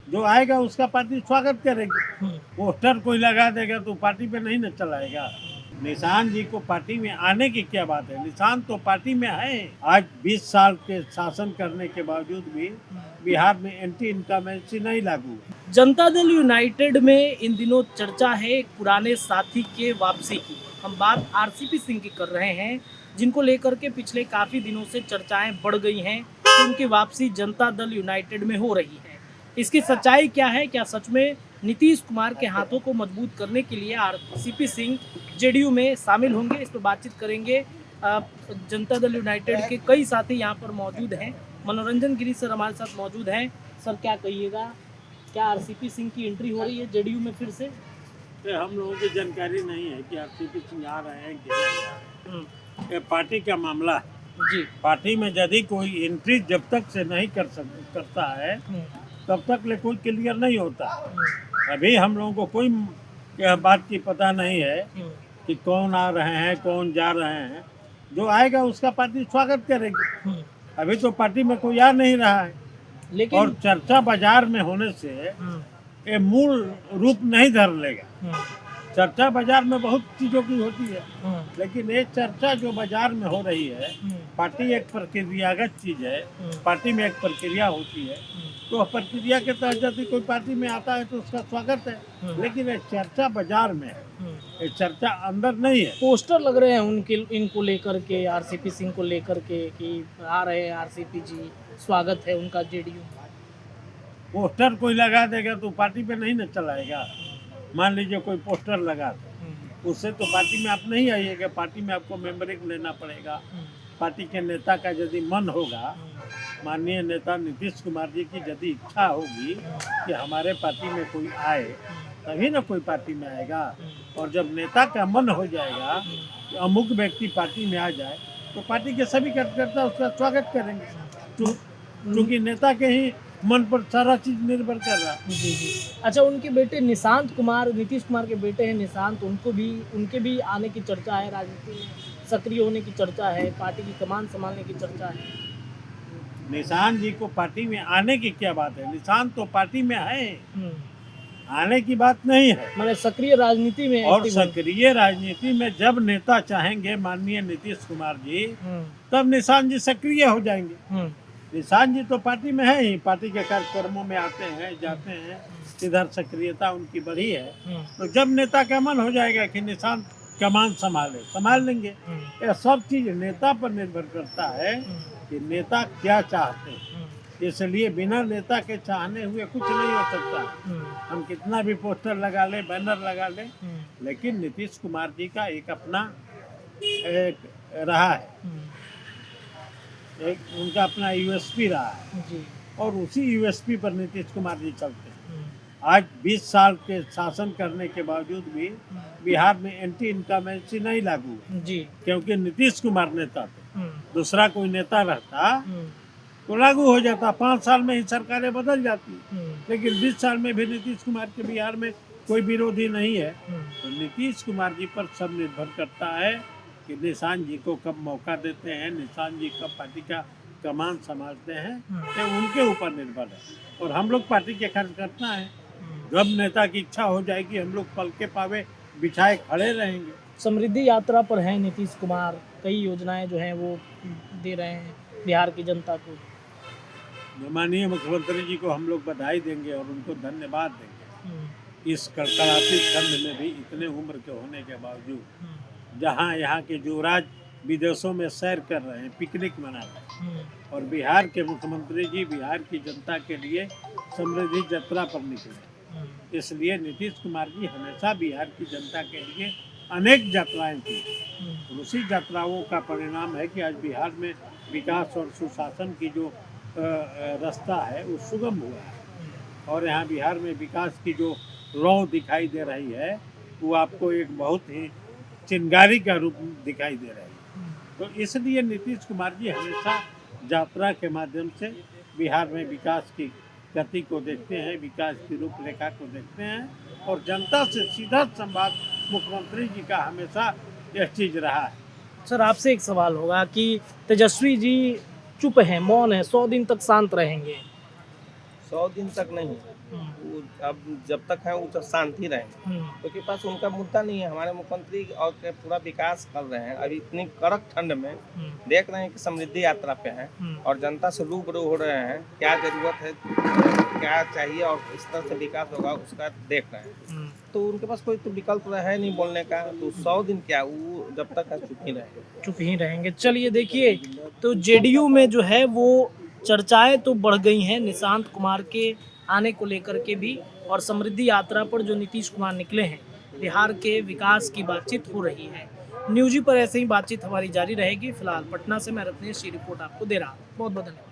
जो आएगा उसका पार्टी स्वागत करेगी। पोस्टर कोई लगा देगा तो पार्टी पे नहीं न चलाएगा। निशान जी को पार्टी में आने की क्या बात है, निशान तो पार्टी में है। आज 20 साल के शासन करने के बावजूद भी बिहार में एंटी इनकमेंसी नहीं लागू है। जनता दल यूनाइटेड में इन दिनों चर्चा है एक पुराने साथी के वापसी की। हम बात आरसीपी सिंह की कर रहे हैं, जिनको लेकर के पिछले काफ़ी दिनों से चर्चाएं बढ़ गई हैं कि उनकी वापसी जनता दल यूनाइटेड में हो रही है। इसकी सच्चाई क्या है? क्या सच में नीतीश कुमार के हाथों को मजबूत करने के लिए आरसीपी सिंह जेडीयू में शामिल होंगे? इस पर बातचीत करेंगे। जनता दल यूनाइटेड के कई साथी यहाँ पर मौजूद हैं। मनोरंजन गिरी सर हमारे साथ मौजूद हैं। सर, क्या कहिएगा, क्या आरसीपी सिंह की एंट्री हो रही है जेडीयू में फिर से? तो हम लोगों की जानकारी नहीं है कि आरसीपी सिंह आ रहे हैं कि नहीं आ रहे हैं। ये पार्टी का मामला है। जी। पार्टी में यदि कोई एंट्री जब तक से नहीं करता है तब तक ले कोई क्लियर नहीं होता। अभी हम लोगों को कोई यह बात की पता नहीं है कि कौन आ रहे हैं कौन जा रहे हैं। जो आएगा उसका पार्टी स्वागत करेगी। अभी तो पार्टी में कोई आ नहीं रहा है। लेकिन और चर्चा बाजार में होने से ये मूल रूप नहीं धर लेगा। चर्चा बाजार में बहुत चीज़ों की होती है, लेकिन ये चर्चा जो बाजार में हो रही है, पार्टी एक प्रक्रियागत चीज़ है। पार्टी में एक प्रक्रिया होती है, तो प्रक्रिया के तहत यदि कोई पार्टी में आता है तो उसका स्वागत है। लेकिन ये चर्चा बाजार में है, ये चर्चा अंदर नहीं है। पोस्टर लग रहे हैं उनके इनको लेकर के, आरसीपी सिंह को लेकर के कि आ रहे हैं आरसीपी जी, स्वागत है उनका जेडीयू। पोस्टर कोई लगा देगा तो पार्टी पे नहीं न चलाएगा। मान लीजिए कोई पोस्टर लगा दे, उससे तो पार्टी में आप नहीं आइएगा। पार्टी में आपको मेंबरिंग लेना पड़ेगा। पार्टी के नेता का यदि मन होगा, माननीय नेता नीतीश कुमार जी की यदि इच्छा होगी कि हमारे पार्टी में कोई आए, तभी ना कोई पार्टी में आएगा। और जब नेता का मन हो जाएगा कि अमुक व्यक्ति पार्टी में आ जाए, तो पार्टी के सभी कार्यकर्ता उसका स्वागत करेंगे, क्योंकि नेता के ही मन पर सारा चीज निर्भर कर रहा है। जी जी। अच्छा, उनके बेटे निशांत कुमार, नीतीश कुमार के बेटे हैं निशांत, उनके भी आने की चर्चा है, राजनीति में सक्रिय होने की चर्चा है, पार्टी की कमान संभालने की चर्चा है। निशान जी को पार्टी में आने की क्या बात है, निशान तो पार्टी में है, आने की बात नहीं है। मैंने सक्रिय राजनीति में और सक्रिय राजनीति में जब नेता चाहेंगे माननीय नीतीश कुमार जी, तब निशान जी सक्रिय हो जाएंगे। निशान जी तो पार्टी में है ही, पार्टी के कार्यक्रमों में आते हैं जाते हैं, इधर सक्रियता उनकी बढ़ी है। तो जब नेता का मन हो जाएगा कि निशान कमान संभाल लेंगे। यह सब चीज नेता पर निर्भर करता है कि नेता क्या चाहते हैं। इसलिए बिना नेता के चाहने हुए कुछ नहीं हो सकता। हम कितना भी पोस्टर लगा ले, बैनर लगा ले, लेकिन नीतीश कुमार जी का एक अपना एक रहा है, एक उनका अपना यूएसपी रहा है जी। और उसी यूएसपी पर नीतीश कुमार जी चलते हैं। आज 20 साल के शासन करने के बावजूद भी बिहार में एंटी इनकमेंसी नहीं लागू है जी। क्योंकि नीतीश कुमार नेता थे। दूसरा कोई नेता रहता तो लागू हो जाता। 5 साल में ही सरकारें बदल जाती, लेकिन 20 साल में भी नीतीश कुमार के बिहार में कोई विरोधी नहीं है। तो नीतीश कुमार जी पर सब निर्भर करता है कि निशान जी को कब मौका देते हैं, निशान जी कब पार्टी का कमान संभालते हैं, तो उनके ऊपर निर्भर है। और हम लोग पार्टी के कार्यकर्ता हैं, जब नेता की इच्छा हो जाएगी हम लोग पल के पावे बिछाए खड़े रहेंगे। समृद्धि यात्रा पर है नीतीश कुमार, कई योजनाएं जो हैं वो दे रहे हैं बिहार की जनता को। माननीय मुख्यमंत्री जी को हम लोग बधाई देंगे और उनको धन्यवाद देंगे। इस कड़कड़ाती ठंड में भी इतने उम्र के होने के बावजूद जहाँ यहाँ के युवराज विदेशों में सैर कर रहे हैं, पिकनिक मना रहे हैं, और बिहार के मुख्यमंत्री जी बिहार की जनता के लिए समृद्धि यात्रा पर निकले। इसलिए नीतीश कुमार जी हमेशा बिहार की जनता के लिए अनेक यात्राएं की, और उसी यात्राओं का परिणाम है कि आज बिहार में विकास और सुशासन की जो रास्ता है वो सुगम हुआ है। और यहाँ बिहार में विकास की जो लौ दिखाई दे रही है वो आपको एक बहुत ही चिंगारी का रूप दिखाई दे रही है। तो इसलिए नीतीश कुमार जी हमेशा यात्रा के माध्यम से बिहार में विकास की गति को देखते हैं, विकास की रूपरेखा को देखते हैं, और जनता से सीधा संवाद मुख्यमंत्री जी का हमेशा यह चीज़ रहा है। सर, आपसे एक सवाल होगा कि तेजस्वी जी चुप हैं, मौन है, 100 दिन तक शांत रहेंगे। 100 दिन तक नहीं, वो अब जब तक है वो शांति रहे, क्योंकि पास उनका मुद्दा नहीं है। हमारे मुख्यमंत्री और के पूरा विकास कर रहे हैं। अभी इतनी कड़क ठंड में देख रहे हैं कि समृद्धि यात्रा पे हैं और जनता से रूबरू हो रहे हैं, क्या जरूरत है, क्या चाहिए और इस तरह से विकास होगा उसका देख रहे हैं। तो उनके पास कोई तो विकल्प है नहीं बोलने का। तो 100 दिन क्या, वो जब तक है चुप ही रहेंगे। चलिए देखिए, तो जेडीयू में जो है वो चर्चाएं तो बढ़ गई हैं निशांत कुमार के आने को लेकर के भी, और समृद्धि यात्रा पर जो नीतीश कुमार निकले हैं, बिहार के विकास की बातचीत हो रही है। न्यूज़ी पर ऐसे ही बातचीत हमारी जारी रहेगी। फिलहाल पटना से मैं रत्नेश की रिपोर्ट आपको दे रहा हूँ। बहुत बहुत धन्यवाद।